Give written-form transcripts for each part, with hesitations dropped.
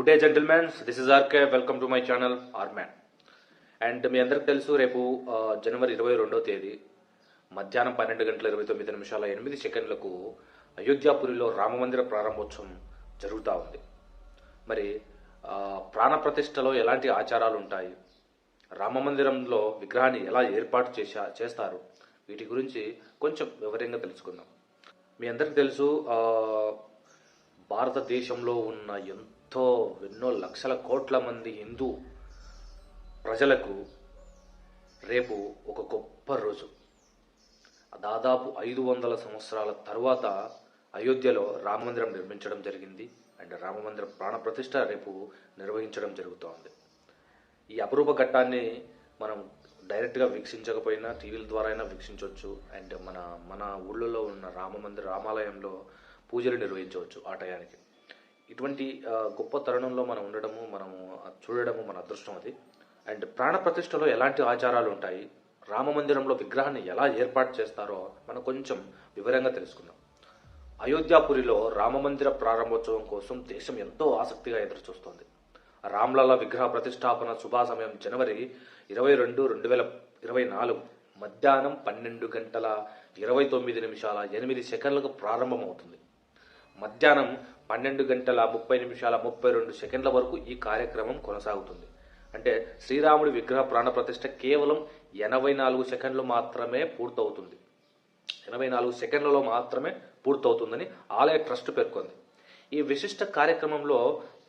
Good day gentlemens, this is R K. Welcome to my channel ఆర్మ్యాన్. And మీ అందరికి తెలుసు, రేపు జనవరి 22వ తేదీ మధ్యాహ్నం 12:29:08 అయోధ్యాపురిలో రామమందిర ప్రారంభోత్సవం జరుగుతూ ఉంది. మరి ప్రాణప్రతిష్టలో ఎలాంటి ఆచారాలు ఉంటాయి, రామమందిరంలో విగ్రహాన్ని ఎలా ఏర్పాటు చేస్తారు, వీటి గురించి కొంచెం వివరంగా తెలుసుకుందాం. మీ అందరికి తెలుసు, భారతదేశంలో ఉన్న ఎన్నో లక్షల కోట్ల మంది హిందూ ప్రజలకు రేపు ఒక గొప్ప రోజు. దాదాపు 500 సంవత్సరాల తర్వాత అయోధ్యలో రామమందిరం నిర్మించడం జరిగింది. అండ్ రామమందిర ప్రాణప్రతిష్ఠ రేపు నిర్వహించడం జరుగుతోంది. ఈ అపురూప ఘట్టాన్ని మనం డైరెక్ట్గా వీక్షించకపోయినా టీవీల ద్వారా అయినా వీక్షించవచ్చు. అండ్ మన ఊళ్ళలో ఉన్న రామాలయంలో పూజలు నిర్వహించవచ్చు ఆ టయానికి. ఇటువంటి గొప్ప తరుణంలో మనం ఉండడము, మనము చూడడము మన అదృష్టం అది. అండ్ ప్రాణప్రతిష్ఠలో ఎలాంటి ఆచారాలు ఉంటాయి, రామమందిరంలో విగ్రహాన్ని ఎలా ఏర్పాటు చేస్తారో మనం కొంచెం వివరంగా తెలుసుకుందాం. అయోధ్యాపురిలో రామమందిర ప్రారంభోత్సవం కోసం దేశం ఎంతో ఆసక్తిగా ఎదురుచూస్తోంది. రామ్లల్ల విగ్రహ ప్రతిష్టాపన శుభ సమయం జనవరి 22, 2024 మధ్యాహ్నం 12:29:08 ప్రారంభమవుతుంది. మధ్యాహ్నం 12:30:32 వరకు ఈ కార్యక్రమం కొనసాగుతుంది. అంటే శ్రీరాముడి విగ్రహ ప్రాణప్రతిష్ఠ కేవలం 84 సెకండ్లు మాత్రమే పూర్తవుతుంది. 84 సెకండ్లలో మాత్రమే పూర్తవుతుందని ఆలయ ట్రస్ట్ పేర్కొంది. ఈ విశిష్ట కార్యక్రమంలో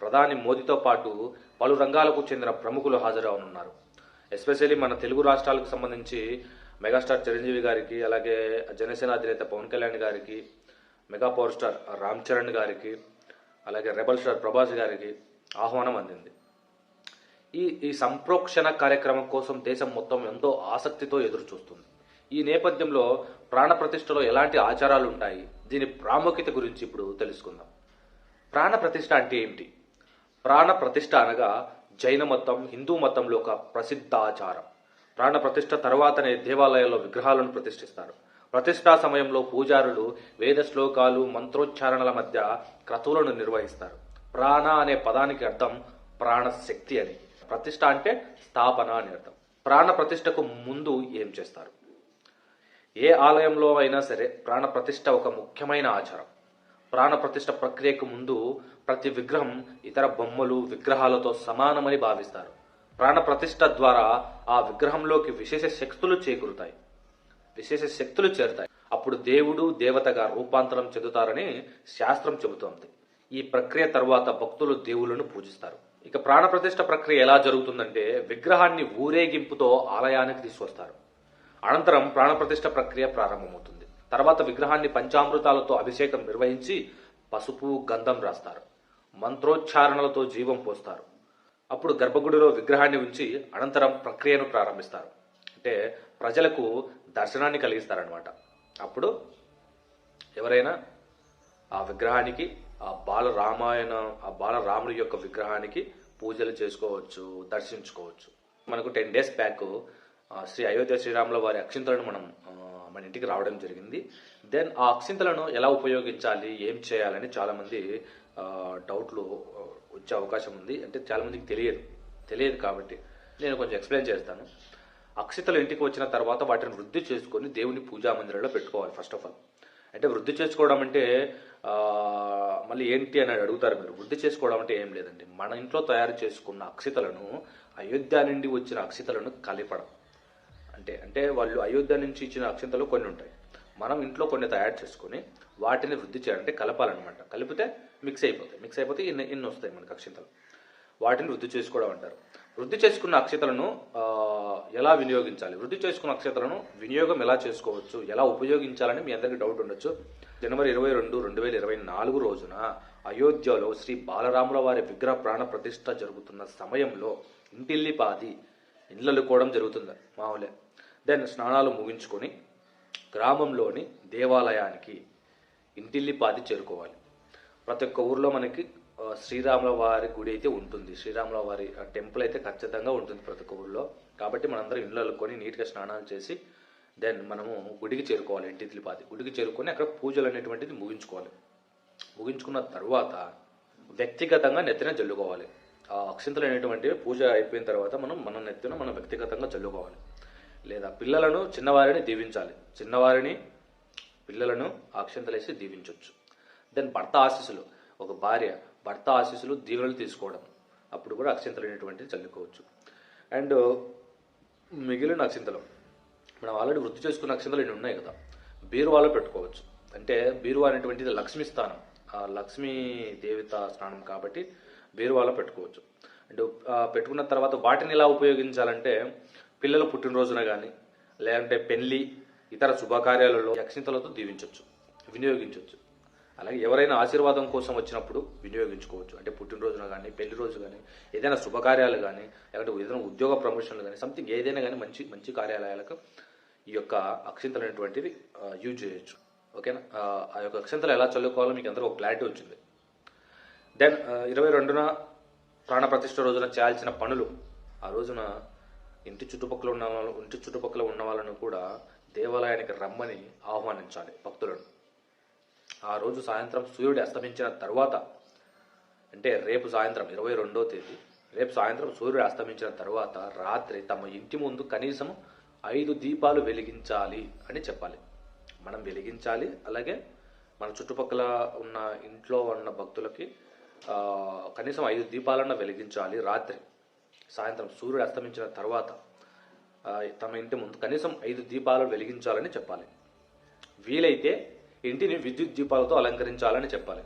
ప్రధాని మోదీతో పాటు పలు రంగాలకు చెందిన ప్రముఖులు హాజరవనున్నారు. ఎస్పెషల్లీ మన తెలుగు రాష్ట్రాలకు సంబంధించి మెగాస్టార్ చిరంజీవి గారికి, అలాగే జనసేన అధినేత పవన్ కళ్యాణ్ గారికి, mega power star Ram Charan గారికి, అలాగే రెబల్ స్టార్ ప్రభాస్ గారికి ఆహ్వానం అందింది. ఈ సంప్రోక్షణ కార్యక్రమం కోసం దేశం మొత్తం ఎంతో ఆసక్తితో ఎదురు చూస్తుంది. ఈ నేపథ్యంలో ప్రాణప్రతిష్ఠలో ఎలాంటి ఆచారాలు ఉంటాయి, దీని ప్రాముఖ్యత గురించి ఇప్పుడు తెలుసుకుందాం. ప్రాణప్రతిష్ఠ అంటే ఏమిటి? ప్రాణప్రతిష్ఠ అనగా జైన మతం, హిందూ మతంలో ఒక ప్రసిద్ధ ఆచారం. ప్రాణప్రతిష్ఠ తర్వాతనే దేవాలయాల్లో విగ్రహాలను ప్రతిష్ఠిస్తారు. ప్రతిష్ఠా సమయంలో పూజారులు వేద శ్లోకాలు, మంత్రోచ్చారణల మధ్య క్రతువులను నిర్వహిస్తారు. ప్రాణ అనే పదానికి అర్థం ప్రాణశక్తి అని, ప్రతిష్ఠ అంటే స్థాపన అని అర్థం. ప్రాణ ప్రతిష్ఠకు ముందు ఏం చేస్తారు? ఏ ఆలయంలో అయినా సరే ప్రాణ ప్రతిష్ఠ ఒక ముఖ్యమైన ఆచారం. ప్రాణ ప్రతిష్ఠ ప్రక్రియకు ముందు ప్రతి విగ్రహం ఇతర బొమ్మలు, విగ్రహాలతో సమానమని భావిస్తారు. ప్రాణ ప్రతిష్ఠ ద్వారా ఆ విగ్రహంలోకి విశేష శక్తులు చేరుతాయి. అప్పుడు దేవుడు దేవతగా రూపాంతరం చెందుతారని శాస్త్రం చెబుతోంది. ఈ ప్రక్రియ తర్వాత భక్తులు దేవుళ్లను పూజిస్తారు. ఇక ప్రాణప్రతిష్ఠ ప్రక్రియ ఎలా జరుగుతుందంటే, విగ్రహాన్ని ఊరేగింపుతో ఆలయానికి తీసుకొస్తారు. అనంతరం ప్రాణప్రతిష్ఠ ప్రక్రియ ప్రారంభమవుతుంది. తర్వాత విగ్రహాన్ని పంచామృతాలతో అభిషేకం నిర్వహించి పసుపు, గంధం రాస్తారు. మంత్రోచ్చారణలతో జీవం పోస్తారు. అప్పుడు గర్భగుడిలో విగ్రహాన్ని ఉంచి అనంతరం ప్రక్రియను ప్రారంభిస్తారు. అంటే ప్రజలకు దర్శనాన్ని కలిగిస్తారనమాట. అప్పుడు ఎవరైనా ఆ విగ్రహానికి, ఆ బాలరాముడి యొక్క విగ్రహానికి పూజలు చేసుకోవచ్చు, దర్శించుకోవచ్చు. మనకు 10 days బ్యాక్ శ్రీ అయోధ్య శ్రీరాముల వారి అక్షింతలను మన ఇంటికి రావడం జరిగింది. దెన్ ఆ అక్షింతలను ఎలా ఉపయోగించాలి, ఏం చేయాలని చాలామంది డౌట్లు వచ్చే అవకాశం ఉంది. అంటే చాలామందికి తెలియదు కాబట్టి నేను కొంచెం ఎక్స్ప్లెయిన్ చేస్తాను. అక్షింతలు ఇంటికి వచ్చిన తర్వాత వాటిని వృద్ధి చేసుకొని దేవుని పూజా మందిరంలో పెట్టుకోవాలి. ఫస్ట్ ఆఫ్ ఆల్, అంటే వృద్ధి చేసుకోవడం అంటే మళ్ళీ ఏంటి అని అడుగుతారు మీరు. వృద్ధి చేసుకోవడం అంటే ఏం లేదండి, మన ఇంట్లో తయారు చేసుకున్న అక్షితలను, అయోధ్య నుండి వచ్చిన అక్షితలను కలపడం. అంటే వాళ్ళు అయోధ్య నుంచి ఇచ్చిన అక్షింతలు కొన్ని ఉంటాయి, మనం ఇంట్లో కొన్ని తయారు చేసుకొని వాటిని వృద్ధి చేయాలంటే కలపాలన్నమాట. కలిపితే మిక్స్ అయిపోతే ఇన్ని వస్తాయి మనకు అక్షింతలు. వాటిని వృద్ధి చేసుకోవడం అంటారు. వృద్ధి చేసుకున్న అక్షతలను ఎలా వినియోగించాలి, వృద్ధి చేసుకున్న అక్షతలను వినియోగం ఎలా చేసుకోవచ్చు, ఎలా ఉపయోగించాలని మీ అందరికీ డౌట్ ఉండొచ్చు. జనవరి 22, 2024 రోజున అయోధ్యలో శ్రీ బాలరాముల వారి విగ్రహ ప్రాణ ప్రతిష్ఠ జరుగుతున్న సమయంలో ఇండ్లలుకోవడం జరుగుతుంది మామూలే. దెన్ స్నానాలు ముగించుకొని గ్రామంలోని దేవాలయానికి ఇంటిల్లిపాది చేరుకోవాలి. ప్రతి ఒక్క ఊర్లో మనకి శ్రీరాముల వారి గుడి అయితే ఉంటుంది. శ్రీరాముల వారి టెంపుల్ అయితే ఖచ్చితంగా ఉంటుంది ప్రతి ఒక్క ఊళ్ళో. కాబట్టి మనందరం ఇళ్ళు అల్లుకొని నీట్గా స్నానాలు చేసి దెన్ మనము గుడికి చేరుకోవాలి. గుడికి చేరుకొని అక్కడ పూజలు అనేటువంటిది ముగించుకోవాలి. ముగించుకున్న తర్వాత వ్యక్తిగతంగా నెత్తిన జల్లుకోవాలి. ఆ అక్షింతలు అనేటువంటివి పూజ అయిపోయిన తర్వాత మన నెత్తిన మనం వ్యక్తిగతంగా జల్లుకోవాలి. లేదా చిన్నవారిని దీవించాలి. పిల్లలను అక్షింతలేసి దీవించవచ్చు. దెన్ భర్త ఆశీస్సులు, ఒక భార్య భర్త ఆశీస్సులు దీవెనలు తీసుకోవడం, అప్పుడు కూడా అక్షింతలు అనేటువంటివి చల్లుకోవచ్చు. అండ్ మిగిలిన అక్షింతలు మనం ఆల్రెడీ వృత్తి చేసుకున్న అక్షింతలు ఇన్ని ఉన్నాయి కదా, బీరువాలో పెట్టుకోవచ్చు. అంటే బీరువా అనేటువంటిది లక్ష్మీ స్థానం, ఆ లక్ష్మీ దేవత స్నానం కాబట్టి బీరువాలో పెట్టుకోవచ్చు. అండ్ పెట్టుకున్న తర్వాత వాటిని ఎలా ఉపయోగించాలంటే పిల్లల పుట్టినరోజున కానీ లేదంటే పెళ్లి ఇతర శుభకార్యాలలో అక్షింతలతో వినియోగించవచ్చు. అలాగే ఎవరైనా ఆశీర్వాదం కోసం వచ్చినప్పుడు వినియోగించుకోవచ్చు. అంటే పుట్టినరోజున కానీ పెళ్లి రోజు కానీ ఏదైనా శుభకార్యాలు కానీ లేదంటే ఏదైనా ఉద్యోగ ప్రమోషన్లు కానీ సంథింగ్ ఏదైనా కానీ మంచి కార్యాలయాలకు ఈ యొక్క అక్షింతలు అనేటువంటివి యూజ్ చేయొచ్చు. ఓకేనా? ఆ యొక్క అక్షింతలు ఎలా చల్లుకోవాలో మీకు అందరూ ఒక క్లారిటీ వచ్చింది. దెన్ 22న ప్రాణప్రతిష్ఠ రోజున చేయాల్సిన పనులు, ఆ రోజున ఇంటి చుట్టుపక్కల ఉన్న వాళ్ళను కూడా దేవాలయానికి రమ్మని ఆహ్వానించాలి భక్తులను. ఆ రోజు సాయంత్రం సూర్యుడు అస్తమించిన తర్వాత, అంటే రేపు సాయంత్రం 22వ తేదీ రేపు సాయంత్రం సూర్యుడు అస్తమించిన తర్వాత రాత్రి తమ ఇంటి ముందు కనీసం 5 దీపాలు వెలిగించాలి అని చెప్పాలి. మనం వెలిగించాలి. అలాగే మన చుట్టుపక్కల ఉన్న ఇంట్లో ఉన్న భక్తులకి కనీసం 5 దీపాలన్నా వెలిగించాలి. రాత్రి సాయంత్రం సూర్యుడు అస్తమించిన తర్వాత తమ ఇంటి ముందు కనీసం 5 దీపాలు వెలిగించాలని చెప్పాలి. వీలైతే ఇంటిని విద్యుత్ దీపాలతో అలంకరించాలని చెప్పాలి.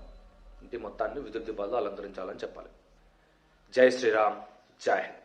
ఇంటి మొత్తాన్ని విద్యుత్ దీపాలతో అలంకరించాలని చెప్పాలి. జై శ్రీరామ్, జై హింద్.